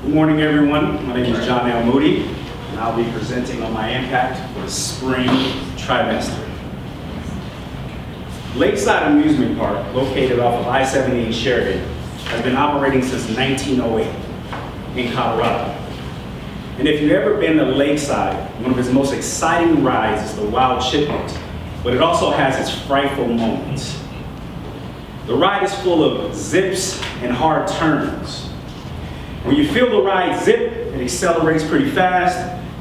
Good morning, everyone. My name is Johnell Moody, and I'll be presenting on my impact for the spring trimester. Lakeside Amusement Park, located off of I-70 in Sheridan, has been operating since 1908 in Colorado. And if you've ever been to Lakeside, one of its most exciting rides is the Wild Chipmunk, but it also has its frightful moments. The ride is full of zips and hard turns. When you feel the ride zip, it accelerates pretty fast,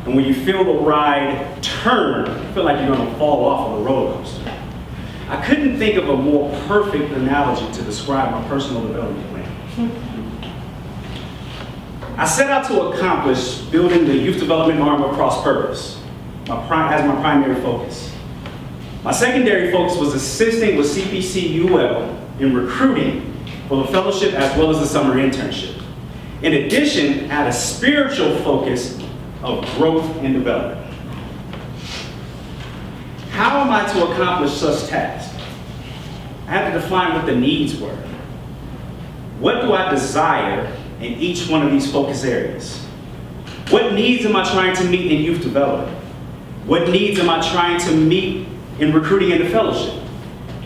and when you feel the ride turn, you feel like you're going to fall off of a roller coaster. I couldn't think of a more perfect analogy to describe my personal development plan. I set out to accomplish building the youth development arm of Cross Purpose as my primary focus. My secondary focus was assisting with CPCUL in recruiting for the fellowship as well as the summer internship. In addition, I had a spiritual focus of growth and development. How am I to accomplish such tasks? I had to define what the needs were. What do I desire in each one of these focus areas? What needs am I trying to meet in youth development? What needs am I trying to meet in recruiting and the fellowship?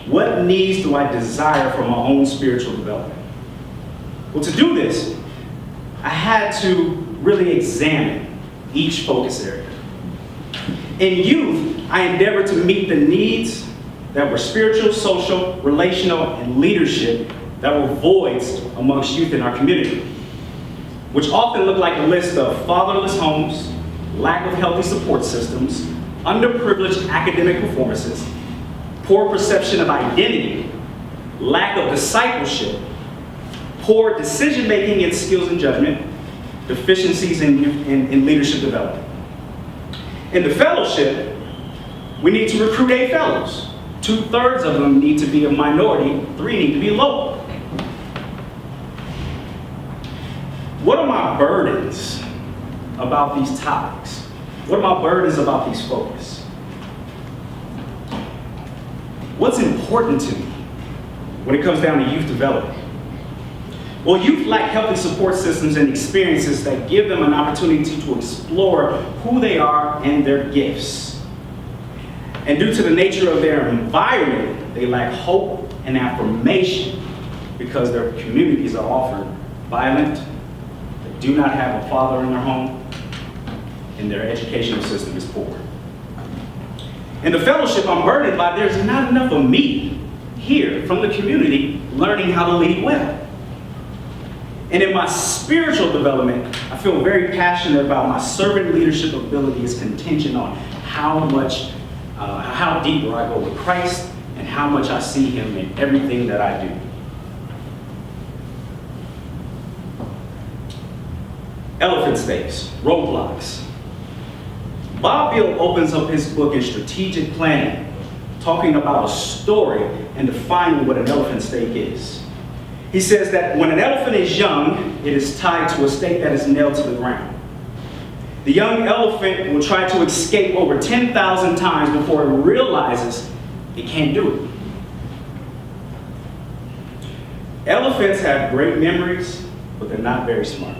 What needs do I desire for my own spiritual development? Well, to do this, I had to really examine each focus area. In youth, I endeavored to meet the needs that were spiritual, social, relational, and leadership that were voids amongst youth in our community, which often look like a list of fatherless homes, lack of healthy support systems, underprivileged academic performances, poor perception of identity, lack of discipleship, poor decision-making and skills and judgment, deficiencies in leadership development. In the fellowship, we need to recruit 8 fellows. 2/3 of them need to be a minority, 3 need to be local. What are my burdens about these topics? What are my burdens about these focus? What's important to me when it comes down to youth development? Well, youth lack healthy support systems and experiences that give them an opportunity to explore who they are and their gifts. And due to the nature of their environment, they lack hope and affirmation because their communities are often violent, they do not have a father in their home, and their educational system is poor. In the fellowship, I'm burdened by there's not enough of me here from the community learning how to lead well. And in my spiritual development, I feel very passionate about my servant leadership ability is contingent on how deeper I go with Christ and how much I see him in everything that I do. Elephant stakes, roadblocks. Bob Bill opens up his book in strategic planning, talking about a story and defining what an elephant stake is. He says that when an elephant is young, it is tied to a stake that is nailed to the ground. The young elephant will try to escape over 10,000 times before it realizes it can't do it. Elephants have great memories, but they're not very smart.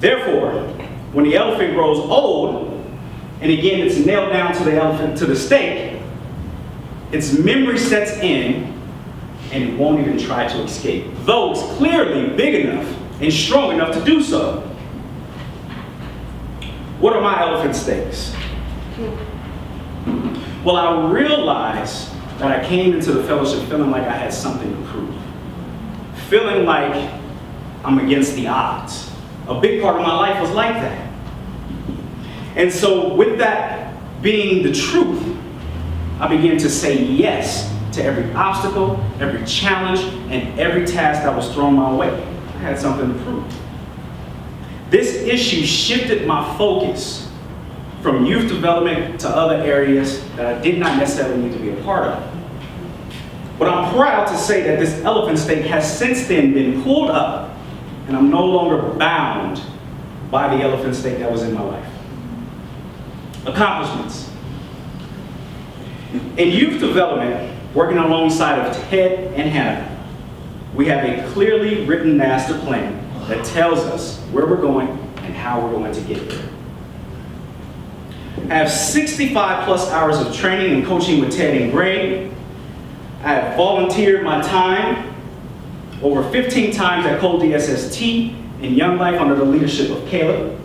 Therefore, when the elephant grows old, and again it's nailed down to the stake, its memory sets in and it won't even try to escape, though it's clearly big enough and strong enough to do so. What are my elephant stakes? Well, I realized that I came into the fellowship feeling like I had something to prove, feeling like I'm against the odds. A big part of my life was like that. And so with that being the truth, I began to say yes to every obstacle, every challenge, and every task that was thrown my way. I had something to prove. This issue shifted my focus from youth development to other areas that I did not necessarily need to be a part of. But I'm proud to say that this elephant stake has since then been pulled up, and I'm no longer bound by the elephant stake that was in my life. Accomplishments. In youth development, working alongside of Ted and Hannah, we have a clearly written master plan that tells us where we're going and how we're going to get there. I have 65 plus hours of training and coaching with Ted and Greg. I have volunteered my time over 15 times at Cole DSST and Young Life under the leadership of Caleb,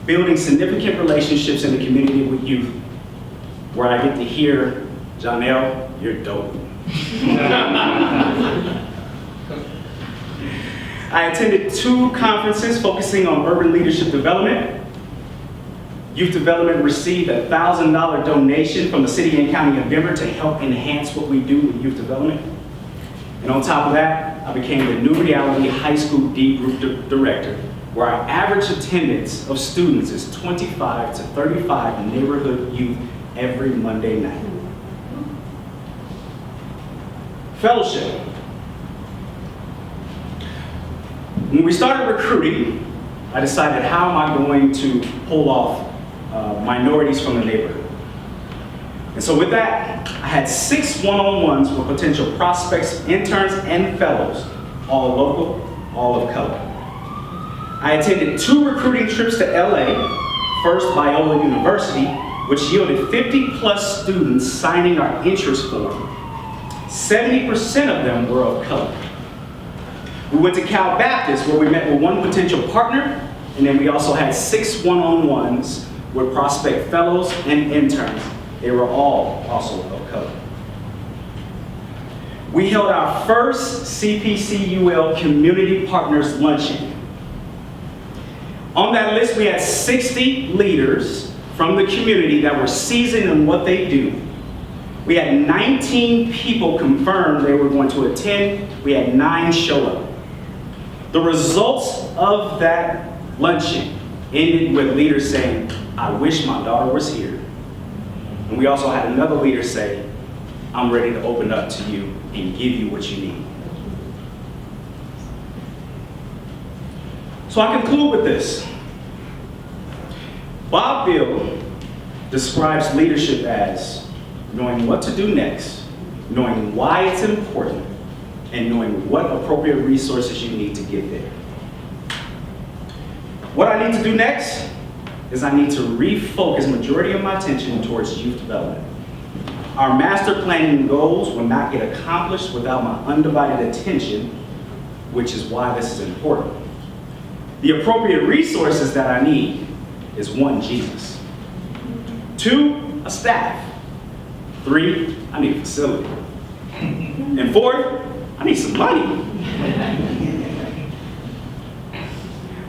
building significant relationships in the community with youth, where I get to hear, Johnell, you're dope. I attended 2 conferences focusing on urban leadership development. Youth Development received a $1,000 donation from the City and County of Denver to help enhance what we do with youth development. And on top of that, I became the New Reality High School D Group Director, where our average attendance of students is 25 to 35 neighborhood youth every Monday night. Fellowship. When we started recruiting, I decided how am I going to pull off minorities from the neighborhood. And so with that, I had 6 one-on-ones with potential prospects, interns, and fellows, all local, all of color. I attended 2 recruiting trips to LA, first Biola University, which yielded 50 plus students signing our interest form. 70% of them were of color. We went to Cal Baptist, where we met with 1 potential partner, and then we also had 6 one-on-ones with prospect fellows and interns. They were all also of color. We held our first CPCUL Community Partners Luncheon. On that list, we had 60 leaders from the community that were seasoned in what they do. We had 19 people confirm they were going to attend. We had 9 show up. The results of that luncheon ended with leaders saying, I wish my daughter was here. And we also had another leader say, I'm ready to open up to you and give you what you need. So I conclude with this. Bob Bill describes leadership as knowing what to do next, knowing why it's important, and knowing what appropriate resources you need to get there. What I need to do next is I need to refocus majority of my attention towards youth development. Our master planning goals will not get accomplished without my undivided attention, which is why this is important. The appropriate resources that I need is 1, Jesus. 2, a staff. 3, I need a facility. And 4, I need some money.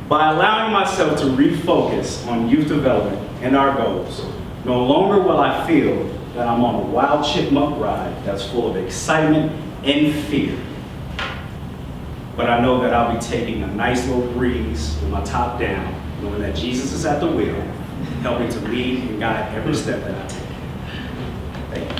By allowing myself to refocus on youth development and our goals, no longer will I feel that I'm on a wild chipmunk ride that's full of excitement and fear. But I know that I'll be taking a nice little breeze with my top down, knowing that Jesus is at the wheel, helping to lead and guide every step that I take. Thank you.